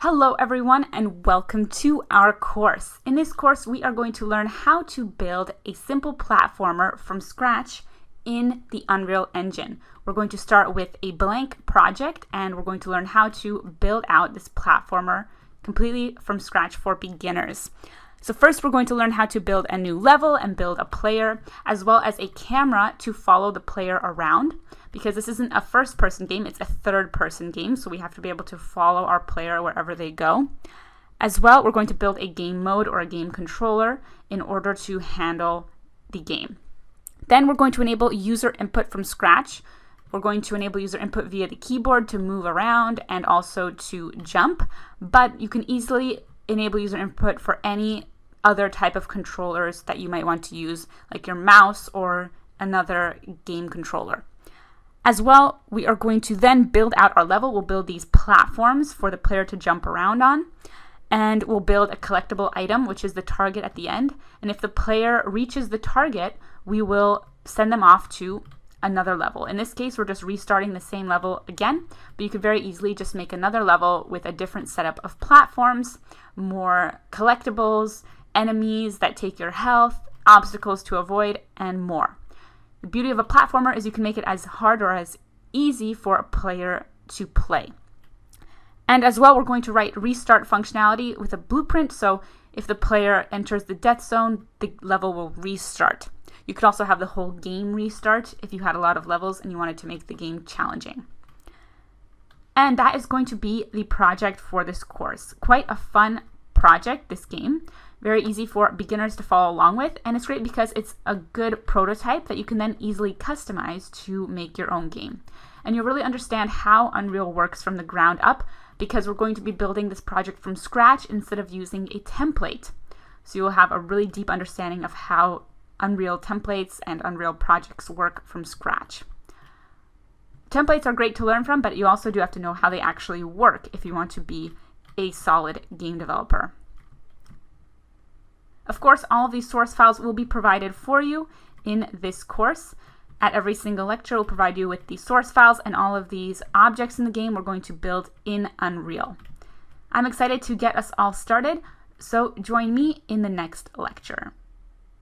Hello everyone and welcome to our course. In this course, we are going to learn how to build a simple platformer from scratch in the Unreal Engine. We're going to start with a blank project and we're going to learn how to build out this platformer completely from scratch for beginners. So first we're going to learn how to build a new level and build a player, as well as a camera to follow the player around, because this isn't a first-person game, it's a third-person game, so we have to be able to follow our player wherever they go. As well, we're going to build a game mode or a game controller in order to handle the game. Then we're going to enable user input from scratch. We're going to enable user input via the keyboard to move around and also to jump, but you can easily enable user input for any other type of controllers that you might want to use, like your mouse or another game controller. As well, we are going to then build out our level. We'll build these platforms for the player to jump around on, and we'll build a collectible item, which is the target at the end. And if the player reaches the target, we will send them off to another level. In this case, we're just restarting the same level again, but you could very easily just make another level with a different setup of platforms, more collectibles, enemies that take your health, obstacles to avoid, and more. The beauty of a platformer is you can make it as hard or as easy for a player to play. And as well, we're going to write restart functionality with a blueprint, so if the player enters the death zone, the level will restart. You could also have the whole game restart if you had a lot of levels and you wanted to make the game challenging. And that is going to be the project for this course. Quite a fun project, this game. Very easy for beginners to follow along with, and it's great because it's a good prototype that you can then easily customize to make your own game. And you'll really understand how Unreal works from the ground up, because we're going to be building this project from scratch instead of using a template. So you'll have a really deep understanding of how Unreal templates and Unreal projects work from scratch. Templates are great to learn from, but you also do have to know how they actually work if you want to be a solid game developer. Of course, all of these source files will be provided for you in this course. At every single lecture, we'll provide you with the source files and all of these objects in the game we're going to build in Unreal. I'm excited to get us all started, so join me in the next lecture.